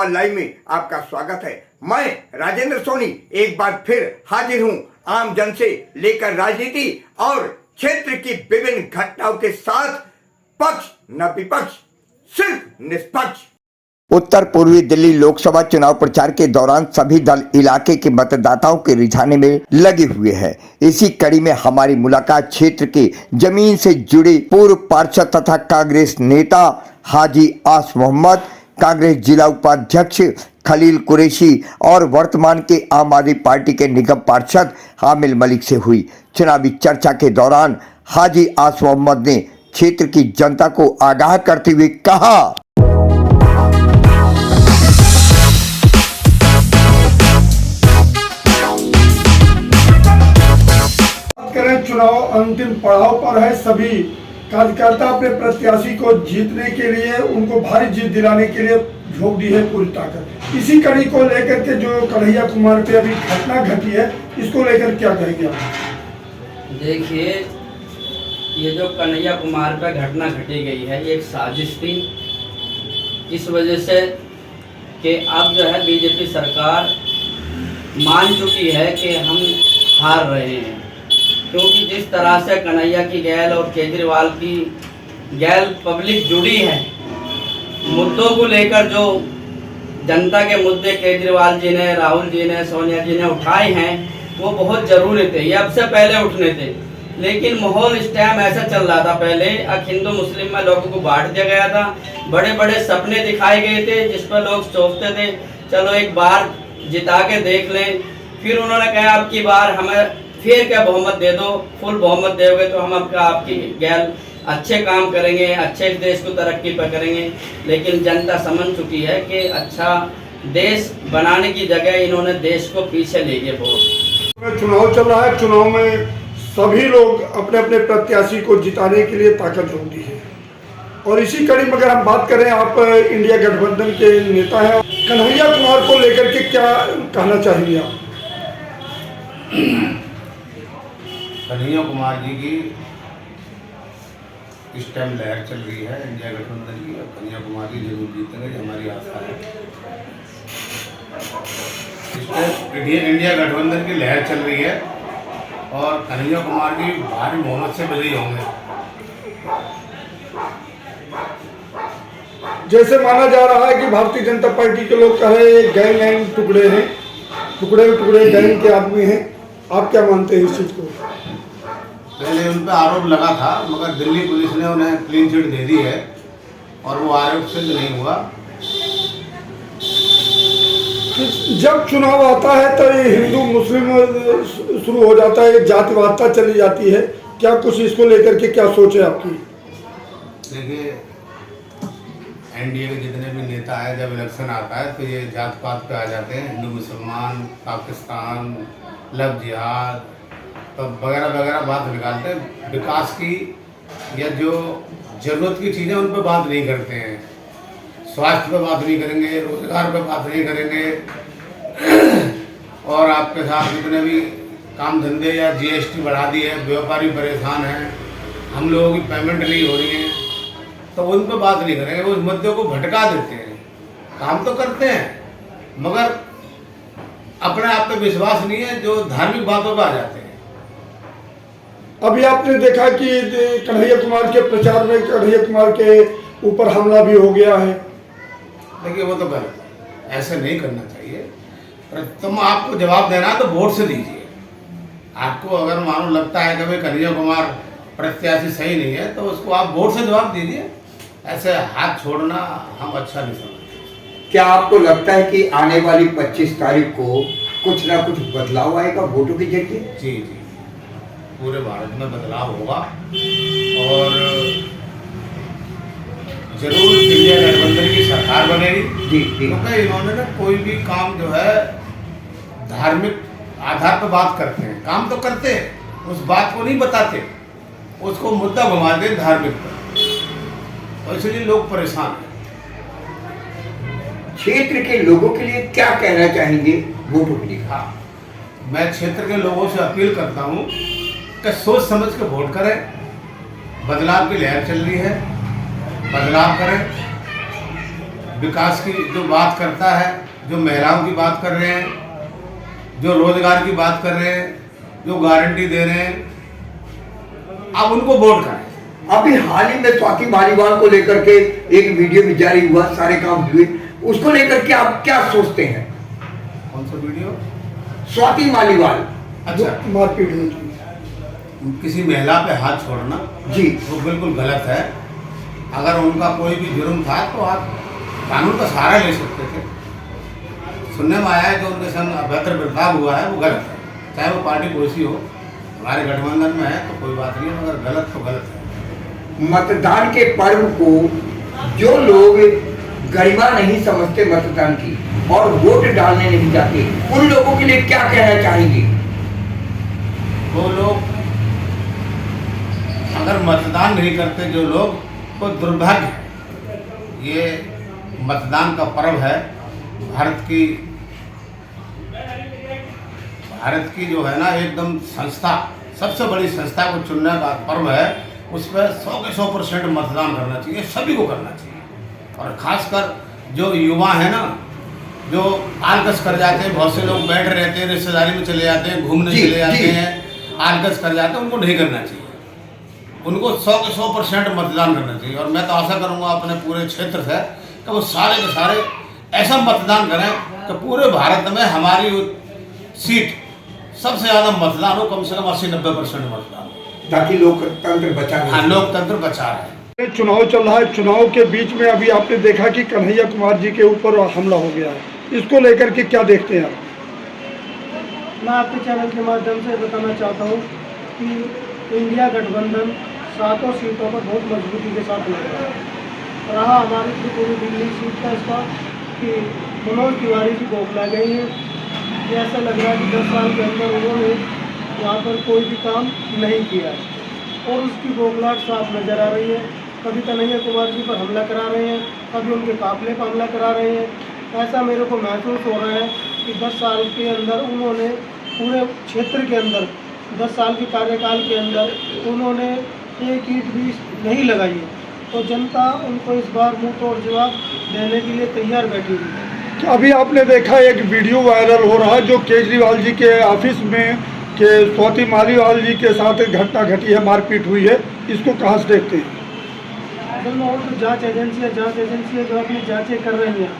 Faridabad live में आपका स्वागत है। मैं राजेंद्र सोनी एक बार फिर हाजिर हूं आम जन से लेकर राजनीति और क्षेत्र की विभिन्न घटनाओं के साथ, पक्ष न विपक्ष, सिर्फ निष्पक्ष। उत्तर पूर्वी दिल्ली लोकसभा चुनाव प्रचार के दौरान सभी दल इलाके के मतदाताओं के रिझाने में लगे हुए हैं। इसी कड़ी में हमारी मुलाकात क्षेत्र के जमीन से जुड़े पूर्व पार्षद तथा कांग्रेस नेता हाजी आस मोहम्मद, कांग्रेस जिला उपाध्यक्ष खलील कुरैशी और वर्तमान के आम आदमी पार्टी के निगम पार्षद हामिल मलिक से हुई। चुनावी चर्चा के दौरान हाजी आस मोहम्मद ने क्षेत्र की जनता को आगाह करते हुए कहा, चुनाव अंतिम पड़ाव पर है। सभी कार्यकर्ता अपने प्रत्याशी को जीतने के लिए, उनको भारी जीत दिलाने के लिए झोंक दी है पूरी ताकत। इसी कड़ी को लेकर के जो कन्हैया कुमार पे अभी घटना घटी है, इसको लेकर क्या कहेंगे आप? देखिए, ये जो कन्हैया कुमार पे घटना घटी गई है, ये एक साजिश थी। इस वजह से कि अब जो है बीजेपी सरकार मान चुकी है कि हम हार रहे हैं, क्योंकि जिस तरह से कन्हैया की गैल और केजरीवाल की गैल पब्लिक जुड़ी है, मुद्दों को लेकर जो जनता के मुद्दे केजरीवाल जी ने, राहुल जी ने, सोनिया जी ने उठाए हैं, वो बहुत ज़रूरी थे। ये अब से पहले उठने थे, लेकिन माहौल इस टाइम ऐसा चल रहा था। पहले हिंदू मुस्लिम में लोगों को बांट दिया गया था, बड़े बड़े सपने दिखाए गए थे जिस पर लोग सोचते थे चलो एक बार जिता के देख लें। फिर उन्होंने कहा अब की बार हमें फिर क्या बहुमत दे दो, फुल बहुमत दोगे तो हम आपकी गैर अच्छे काम करेंगे, अच्छे देश को तरक्की पर करेंगे। लेकिन जनता समझ चुकी है कि अच्छा देश बनाने की जगह इन्होंने देश को पीछे ले गए। बहुत चुनाव चल रहा है, चुनाव में सभी लोग अपने अपने प्रत्याशी को जिताने के लिए ताकत झोंक दी है। और इसी कड़ी में अगर हम बात करें, आप इंडिया गठबंधन के नेता हैं, कन्हैया कुमार को लेकर के क्या कहना चाहेंगे आप? कन्हैया कुमार जी की इस टाइम लहर चल रही है इंडिया गठबंधन की, और कन्हैया कुमार जी जरूर जीतेंगे, हमारी आस्था है। इस टाइम इंडिया गठबंधन की लहर चल रही है और कन्हैया कुमार जी भारी बहुमत से विजयी होंगे। जैसे माना जा रहा है कि भारतीय जनता पार्टी के लोग कह रहे हैं गैंग टुकड़े हैं, टुकड़े गैंग के आदमी हैं, आप क्या मानते हैं इस चीज़ को? पहले उन पर आरोप लगा था, मगर दिल्ली पुलिस ने उन्हें क्लीन चिट दे दी है और वो आरोप सिद्ध नहीं हुआ। जब चुनाव आता है तो ये हिंदू मुस्लिम शुरू हो जाता है, जातिवादता चली जाती है। क्या कुछ इसको लेकर के क्या सोच है आपकी? देखिए, एनडीए के जितने भी नेता हैं, जब इलेक्शन आता है तो ये जात पात पे आ जाते हैं, हिंदू मुसलमान, पाकिस्तान, लव जिहाद तो वगैरह वगैरह बात निकालते हैं। विकास की या जो ज़रूरत की चीज़ें उन पर बात नहीं करते हैं, स्वास्थ्य पर बात नहीं करेंगे, रोजगार पर बात नहीं करेंगे, और आपके साथ जितने भी काम धंधे या जीएसटी बढ़ा दी है, व्यापारी परेशान हैं, हम लोगों की पेमेंट नहीं हो रही है, तो उन पर बात नहीं करेंगे। उस मुद्दे को भटका देते हैं। काम तो करते हैं मगर अपने आप पे विश्वास नहीं है, जो धार्मिक बातों पर आ जाते हैं। अभी आपने देखा कि कन्हैया कुमार के प्रचार में कन्हैया कुमार के ऊपर हमला भी हो गया है। देखिए, वो तो गलत है, ऐसे नहीं करना चाहिए। पर तुम आपको जवाब देना तो वोट से दीजिए। आपको अगर मानो लगता है कि भाई कन्हैया कुमार प्रत्याशी सही नहीं है, तो उसको आप वोट से जवाब दीजिए। ऐसे हाथ छोड़ना हम अच्छा नहीं समझते। क्या आपको लगता है कि आने वाली 25 तारीख को कुछ ना कुछ बदलाव आएगा वोटों के जरिए? जी, पूरे भारत में बदलाव होगा और जरूर इंडिया गठबंधन की सरकार बनेगी। जी, क्योंकि इन्होंने ना कोई भी काम जो है धार्मिक आधार पर बात करते हैं, काम तो करते हैं, उस बात को नहीं बताते, उसको मुद्दा घुमा दे धार्मिक पर, और इसलिए लोग परेशान हैं। क्षेत्र के लोगों के लिए क्या कहना चाहेंगे वोटों के लिए? हाँ, मैं क्षेत्र के लोगों से अपील करता हूँ कि सोच समझ के वोट करें। बदलाव की लहर चल रही है, बदलाव करें। विकास की जो बात करता है, जो महिलाओं की बात कर रहे हैं, जो रोजगार की बात कर रहे हैं, जो गारंटी दे रहे हैं, आप उनको वोट करें। अभी हाल ही में स्वाति मालीवाल को लेकर के एक वीडियो भी जारी हुआ, सारे काम हुए, उसको लेकर के आप क्या सोचते हैं? कौन सा वीडियो? स्वाति मालीवाल अच्छा, मारपीट हुई थी। किसी महिला पे हाथ छोड़ना जी, वो बिल्कुल गलत है। अगर उनका कोई भी जुर्म था तो आप कानून का सहारा ले सकते थे। सुनने में आया है जो उनके संग अभद्र बर्ताव हुआ है वो गलत है, चाहे वो पार्टी कोई सी हो। हमारे गठबंधन में है तो कोई बात नहीं है, मगर गलत तो गलत है। मतदान के पर्व को जो लोग गरिमा नहीं समझते मतदान की और वोट डालने नहीं जाते, उन लोगों के लिए क्या कहना चाहेंगे? वो लोग अगर मतदान नहीं करते जो लोग, तो दुर्भाग्य है। ये मतदान का पर्व है, भारत की जो है ना एकदम संस्था, सबसे बड़ी संस्था को चुनने का पर्व है। उस पर 100 के 100% मतदान करना चाहिए, सभी को करना चाहिए। और खासकर जो युवा है ना, जो आलकस कर जाते हैं, बहुत से लोग बैठ रहते हैं, रिश्तेदारी में चले जाते हैं, घूमने जी, चले जाते जी। हैं, आलकस कर जाते हैं, उनको नहीं करना चाहिए। उनको 100 के 100% मतदान करना चाहिए। और मैं तो आशा करूंगा अपने पूरे क्षेत्र से कि वो सारे के सारे ऐसा मतदान करें कि पूरे भारत में हमारी सीट सबसे ज़्यादा मतदान हो, कम से कम 80-90% मतदान हो, ताकि लोकतंत्र बचा रहे। हाँ, लोकतंत्र बचा रहे। चुनाव चल रहा है, चुनाव के बीच में अभी आपने देखा कि कन्हैया कुमार जी के ऊपर हमला हो गया है, इसको लेकर के क्या देखते हैं आप? मैं आपके चैनल के माध्यम से बताना चाहता हूँ कि इंडिया गठबंधन 7 सीटों पर बहुत मजबूती के साथ लड़ रहा है। रहा हमारी त्रिपुरी दिल्ली सीट का इसका कि मनोज तिवारी जी बौखला गई हैं। ये ऐसा लग रहा है कि 10 साल के अंदर उन्होंने यहाँ पर कोई भी काम नहीं किया है और उसकी बौखलाहट साफ नज़र आ रही है। कभी कन्हैया कुमार जी पर हमला करा रहे हैं, कभी उनके काफिले पर हमला करा रहे हैं। ऐसा मेरे को महसूस हो रहा है कि 10 साल के अंदर उन्होंने पूरे क्षेत्र के अंदर 10 साल के कार्यकाल के अंदर उन्होंने एक ईंट भी नहीं लगाई है। तो जनता उनको इस बार मुंह तोड़ जवाब देने के लिए तैयार बैठी हुई है। अभी आपने देखा एक वीडियो वायरल हो रहा है जो केजरीवाल जी के ऑफिस में के स्वाति मालीवाल जी के साथ एक घटना घटी है, मारपीट हुई है, इसको कहाँ से देखते हैं? असल में और तो जांच एजेंसियाँ जो अपनी जांचें कर रही हैं,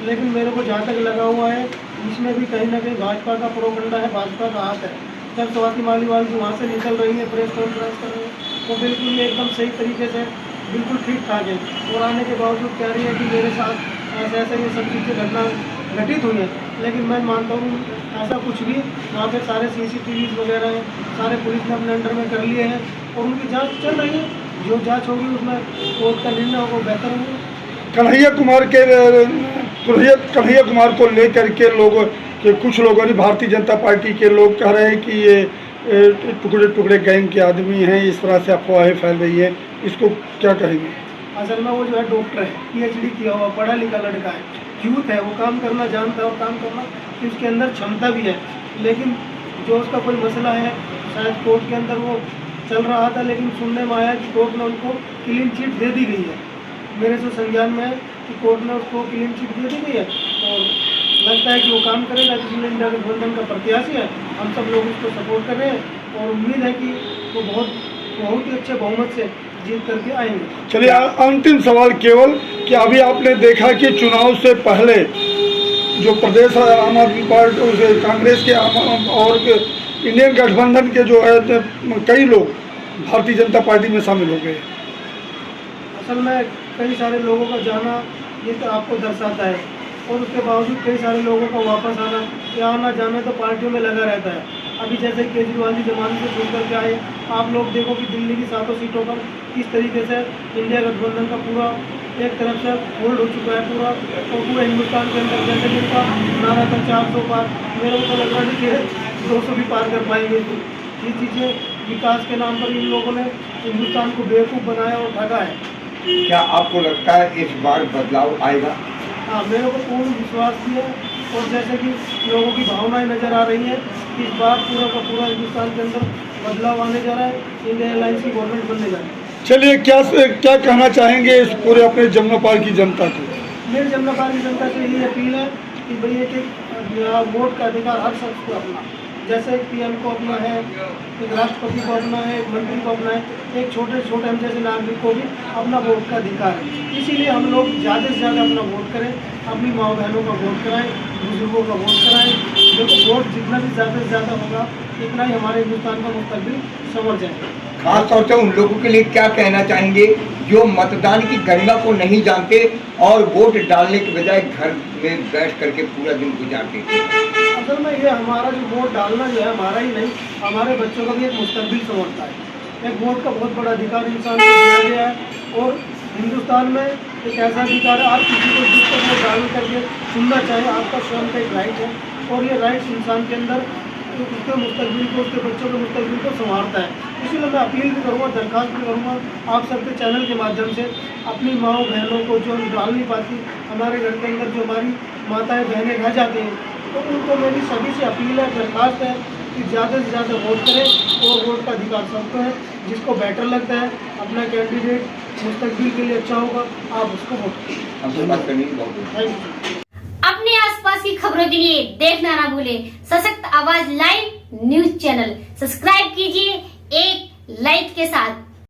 लेकिन मेरे को जहाँ तक लगा हुआ है इसमें भी कहीं ना कहीं भाजपा का प्रोपगंडा है, भाजपा का हाथ है। जब स्वाति मालीवाल जी वहाँ से निकल रही है, प्रेस कॉन्फ्रेंस कर रही है, तो बिल्कुल ये एकदम सही तरीके से बिल्कुल ठीक ठाक है और आने के बावजूद कह रही है कि मेरे साथ ऐसे ऐसे ये सब चीज़ें घटना घटित हुई है। लेकिन मैं मानता हूँ ऐसा कुछ भी, वहाँ पे सारे CCTVs वगैरह हैं, सारे पुलिस ने अपने अंडर में कर लिए हैं और उनकी जांच चल रही है। जो जांच होगी उसमें कोर्ट का निर्णय होगा, बेहतर होगा। कन्हैया कुमार को लेकर के लोग कि कुछ लोगों ने, भारतीय जनता पार्टी के लोग कह रहे हैं कि ये टुकड़े टुकड़े गैंग के आदमी हैं, इस तरह से अफवाहें फैल रही है, इसको क्या कहेंगे? असल में वो जो है डॉक्टर है, PhD किया हुआ पढ़ा लिखा लड़का है, यूथ है, वो काम करना जानता है और काम करना कि उसके अंदर क्षमता भी है। लेकिन जो उसका कोई मसला है, शायद कोर्ट के अंदर वो चल रहा था, लेकिन सुनने में आया कि कोर्ट ने उनको क्लीन चिट दे दी गई है। मेरे जो संज्ञान में है कि कोर्ट ने उसको क्लीन चिट दे दी गई है और लगता है कि वो काम करेगा, जिसमें इंडिया गठबंधन का प्रत्याशी है। हम सब लोग उसको सपोर्ट कर रहे हैं और उम्मीद है कि वो बहुत ही अच्छे बहुमत से जीत करके आएंगे। चलिए, अंतिम सवाल केवल कि अभी आपने देखा कि चुनाव से पहले जो प्रदेश आम आदमी पार्टी, कांग्रेस के और इंडियन गठबंधन के जो है कई लोग भारतीय जनता पार्टी में शामिल हो गए। असल में कई सारे लोगों का जाना ये तो आपको दर्शाता है और उसके बावजूद कई सारे लोगों का वापस आना या आना जाना तो पार्टियों में लगा रहता है। अभी जैसे केजरीवाल जी जमाने से छोड़ करके आए, आप लोग देखो कि दिल्ली की 7 सीटों पर किस तरीके से इंडिया गठबंधन का पूरा एक तरफ से होल्ड हो चुका है पूरा, और पूरे हिंदुस्तान के अंदर जैसे कि उनका नारा था 400 पार, मेरे को तो लग रहा है कि 200 भी पार कर पाएंगे। ये चीज़ें विकास के नाम पर इन लोगों ने हिंदुस्तान को बेवकूफ़ बनाया और ठगा है। क्या आपको लगता है इस बार बदलाव आएगा? हाँ, मेरे को पूर्ण विश्वास भी है और जैसे कि लोगों की भावनाएं नज़र आ रही हैं, इस बार पूरा का पूरा हिंदुस्तान के अंदर बदलाव आने जा रहा है, इंडिया अलायंस की गवर्नमेंट बनने जा रही है। चलिए, क्या कहना चाहेंगे इस पूरे अपने जमुनापाल की जनता को? मेरी जमनाबाद की जनता से यही अपील है कि भाई एक वोट का अधिकार हर शख्स को अपना, जैसे पीएम को अपना है, एक राष्ट्रपति को अपना है, एक मंत्री को अपना है, एक छोटे छोटे हम जैसे नागरिक को भी अपना वोट का अधिकार है। इसीलिए हम लोग ज़्यादा से ज़्यादा अपना वोट करें, अपनी माँ बहनों का वोट कराएं, बुजुर्गों का वोट कराएं। देखो वोट जितना भी ज़्यादा से ज़्यादा होगा इतना ही हमारे हिंदुस्तान का मुस्तकबिल संवर जाएगा। खास तौर से उन लोगों के लिए क्या कहना चाहेंगे जो मतदान की गरिमा को नहीं जानते और वोट डालने के बजाय घर में बैठ करके पूरा दिन गुजारते थे? असल में ये हमारा जो वोट डालना जो है हमारा ही नहीं, हमारे बच्चों का भी एक मुस्तकबिल संवरता है। एक वोट का बहुत बड़ा अधिकार इंसान को दिया गया है और हिंदुस्तान में एक ऐसा अधिकार है, आप किसी को जिसको वोट डाल करके चुनना चाहे, आपका स्वयं का एक राइट है और ये राइट इंसान के अंदर उसके मुस्तकबिल को, उसके बच्चों के मुस्तकबिल को संवारता है। इसीलिए मैं अपील भी करूँगा, दरख्वास्त भी करूँगा आप सबके चैनल के माध्यम से अपनी माँओं बहनों को जो डाल नहीं पाती, हमारे घर के अंदर जो हमारी माताएं बहनें रह जाती हैं, तो उनको मेरी सभी से अपील है, दरख्वास्त है कि ज़्यादा से ज़्यादा वोट करें और वोट का अधिकार सबको है। जिसको बेटर लगता है, अपना कैंडिडेट मुस्तकबिल के लिए अच्छा होगा, आप उसको वोट करें। हमसे बात करने की बहुत थैंक यू। अपने आसपास की खबरों के लिए देखना ना भूलें सशक्त आवाज लाइव न्यूज चैनल। सब्सक्राइब कीजिए एक लाइक के साथ।